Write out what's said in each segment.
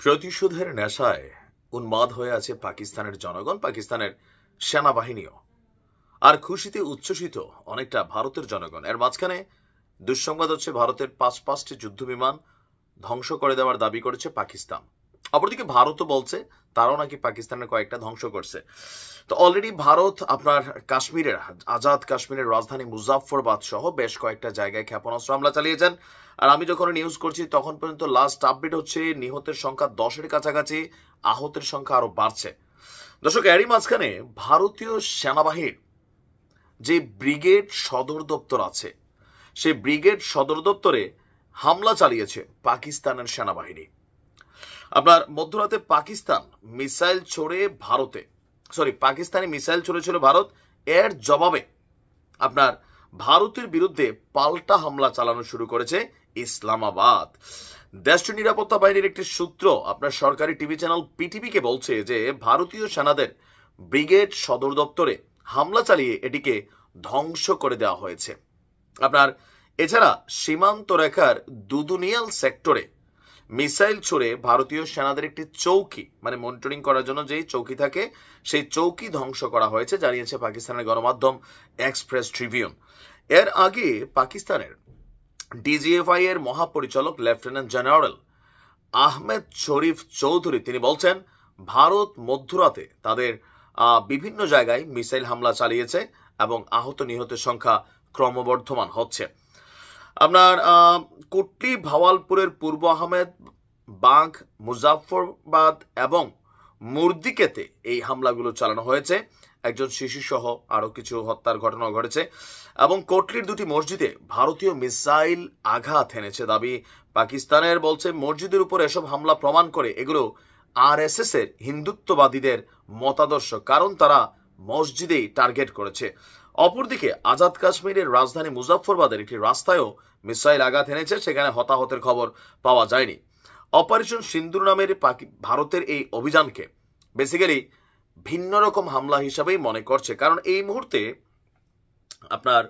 প্রতিশোধের নেশায় উন্মাদ হয়ে আছে পাকিস্তানের জনগণ, পাকিস্তানের সেনাবাহিনীও, আর খুশিতে উচ্ছ্বসিত অনেকটা ভারতের জনগণ। এর মাঝখানে দুঃসংবাদ হচ্ছে ভারতের পাঁচটি যুদ্ধ বিমান ধ্বংস করে দেওয়ার দাবি করেছে পাকিস্তান। অপরদিকে ভারতও বলছে তারাও নাকি পাকিস্তানের কয়েকটা ধ্বংস করছে। তো অলরেডি ভারত আপনার কাশ্মীরের আজাদ কাশ্মীরের রাজধানী মুজাফফরবাদ সহ বেশ কয়েকটা জায়গায় ক্ষেপণাস্ত্র হামলা চালিয়েছেন। আর আমি যখন নিউজ করছি তখন পর্যন্ত লাস্ট আপডেট হচ্ছে নিহতের সংখ্যা 10-এর কাছাকাছি, আহতের সংখ্যা আরো বাড়ছে। দর্শক, এরই মাঝখানে ভারতীয় সেনাবাহিনীর যে ব্রিগেড সদর দপ্তর আছে, সেই ব্রিগেড সদর দপ্তরে হামলা চালিয়েছে পাকিস্তানের সেনাবাহিনী। আপনার মধ্যরাতে পাকিস্তানি মিসাইল ছড়েছিল ভারত। এর জবাবে আপনার ভারতের বিরুদ্ধে পাল্টা হামলা চালানো শুরু করেছে ইসলামাবাদ। দেশটির নিরাপত্তা বাহিনীর একটি সূত্র আপনার সরকারি টিভি চ্যানেল পিটিভিকে বলছে যে ভারতীয় সেনাদের ব্রিগেড সদর দপ্তরে হামলা চালিয়ে এটিকে ধ্বংস করে দেওয়া হয়েছে। আপনার এছাড়া সীমান্ত রেখার দুদুনিয়াল সেক্টরে মিসাইল ছুড়ে ভারতীয় সেনাদের একটি চৌকি, মানে মনিটরিং করার জন্য যেই চৌকি থাকে, সেই চৌকি ধ্বংস করা হয়েছে, জানিয়েছে পাকিস্তানের গণমাধ্যম এক্সপ্রেস ট্রিবিউন। এর আগে পাকিস্তানের ডিজিএফআই এর মহাপরিচালক লেফটেন্যান্ট জেনারেল আহমেদ শরীফ চৌধুরী তিনি বলছেন ভারত মধ্যরাতে তাদের বিভিন্ন জায়গায় মিসাইল হামলা চালিয়েছে এবং আহত নিহতের সংখ্যা ক্রমবর্ধমান হচ্ছে। আপনার কোটলি ভাওয়ালপুরের পূর্ব আহমেদ বাগ, মুজাফফরবাদ এবং মুর্দিকেতে এই হামলাগুলো চালানো হয়েছে। একজন শিশু সহ আরো কিছু হত্যার ঘটনা ঘটেছে এবং কোটলির দুটি মসজিদে ভারতীয় মিসাইল আঘাত এনেছে দাবি পাকিস্তানের। বলছে মসজিদের উপর এসব হামলা প্রমাণ করে এগুলো আরএসএস এর হিন্দুত্ববাদীদের মতাদর্শ, কারণ তারা মসজিদেই টার্গেট করেছে। অপরদিকে আজাদ কাশ্মীরের রাজধানী মুজাফফরবাদের একটি রাস্তায়ও মিসাইল আঘাত এনেছে, সেখানে হতাহতের খবর পাওয়া যায়নি। অপারেশন সিন্দুর নামের ভারতের এই অভিযানকে বেসিক্যালি ভিন্ন রকম হামলা হিসাবেই মনে করছে, কারণ এই মুহূর্তে আপনার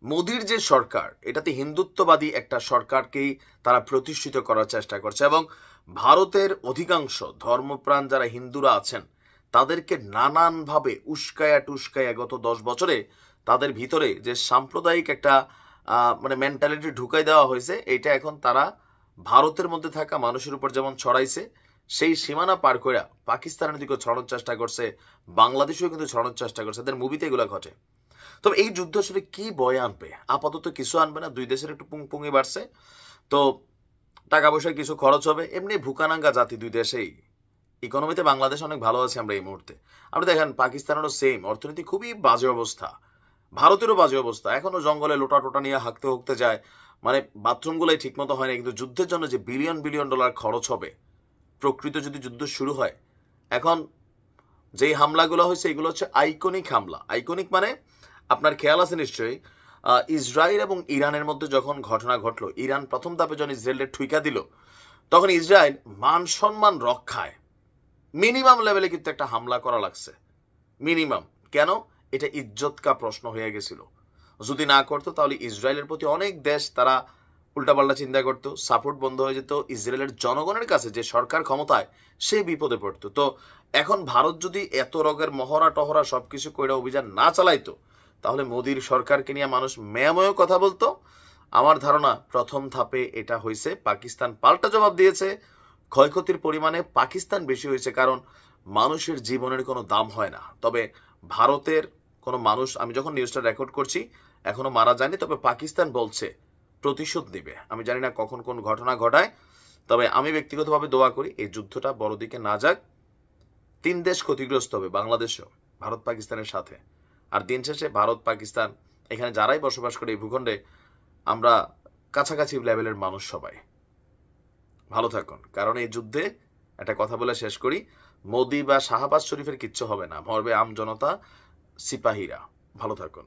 মোদির যে সরকার, এটাতে হিন্দুত্ববাদী একটা সরকারকেই তারা প্রতিষ্ঠিত করার চেষ্টা করছে এবং ভারতের অধিকাংশ ধর্মপ্রাণ যারা হিন্দুরা আছেন তাদেরকে নানানভাবে উস্কায়া গত 10 বছরে তাদের ভিতরে যে সাম্প্রদায়িক একটা মানে মেন্টালিটি ঢুকাই দেওয়া হয়েছে, এটা এখন তারা ভারতের মধ্যে থাকা মানুষের উপর যেমন ছড়াইছে, সেই সীমানা পার করে পাকিস্তানের দিকে ছড়ানোর চেষ্টা করছে, বাংলাদেশেও কিন্তু ছড়ানোর চেষ্টা করছে। এদের মুভিতে এগুলো ঘটে। তবে এই যুদ্ধ আসলে কি বয়ে আনবে? আপাতত কিছু আনবে না। দুই দেশের একটু পুংপুঙি বাড়ছে, তো টাকা পয়সা কিছু খরচ হবে। এমনি ভুকানাঙ্গা জাতি দুই দেশেই। ইকোনমিতে বাংলাদেশ অনেক ভালো আছে আমরা এই মুহূর্তে। আপনি দেখেন পাকিস্তানেরও সেম অর্থনীতি, খুবই বাজে অবস্থা, ভারতেরও বাজে অবস্থা। এখনো জঙ্গলে লোটা টোটা নিয়ে হাঁকতে যায়, মানে বাথরুমগুলোই ঠিক মতো হয় না। কিন্তু যুদ্ধের জন্য যে বিলিয়ন ডলার খরচ হবে, প্রকৃত যদি যুদ্ধ শুরু হয়, এখন যেই হামলাগুলো হয়েছে এগুলো হচ্ছে আইকনিক হামলা। আইকনিক মানে আপনার খেয়াল আছে নিশ্চয়ই, ইসরায়েল এবং ইরানের মধ্যে যখন ঘটনা ঘটলো, ইরান প্রথম ধাপে যখন ইসরায়েলের ঠুইকা দিল, তখন ইসরায়েল মান সম্মান রক্ষায় মিনিমাম লেভেলে কিন্তু একটা হামলা করা লাগছে। মিনিমাম কেন? এটা ইজ্জত কা প্রশ্ন হয়ে গেছিল। যদি না করতো তাহলে ইসরায়েলের প্রতি অনেক দেশ তারা উল্টাপাল্টা চিন্তা করতো, সাপোর্ট বন্ধ হয়ে যেত। ইসরায়েলের জনগণের কাছে যে সরকার ক্ষমতায়, সে বিপদে পড়তো। তো এখন ভারত যদি এত রোগের মহড়া টহরা সবকিছু কইরা অভিযান না চালাইতো, তাহলে মোদির সরকারকে নিয়ে মানুষ মেয়াময় কথা বলতো। আমার ধারণা প্রথম ধাপে এটা হয়েছে, পাকিস্তান পাল্টা জবাব দিয়েছে। ক্ষয়ক্ষতির পরিমাণে পাকিস্তান বেশি হয়েছে, কারণ মানুষের জীবনের কোনো দাম হয় না। তবে ভারতের কোনো মানুষ, আমি যখন নিউজটা রেকর্ড করছি এখনো মারা যায়নি, তবে পাকিস্তান বলছে প্রতিশোধ নিবে। আমি জানি না কখন কোন ঘটনা ঘটায়, তবে আমি ব্যক্তিগতভাবে দোয়া করি এই যুদ্ধটা বড় দিকে না যাক। 3 দেশ ক্ষতিগ্রস্ত হবে, বাংলাদেশও ভারত পাকিস্তানের সাথে। আর দিন শেষে ভারত পাকিস্তান এখানে যারাই বসবাস করে এই ভূখণ্ডে, আমরা কাছাকাছি লেভেলের মানুষ সবাই। ভালো থাকুন, কারণ এই যুদ্ধে একটা কথা বলে শেষ করি, মোদি বা শাহবাজ শরীফের কিচ্ছু হবে না, মরবে আম জনতা, সিপাহীরা। ভালো থাকুন।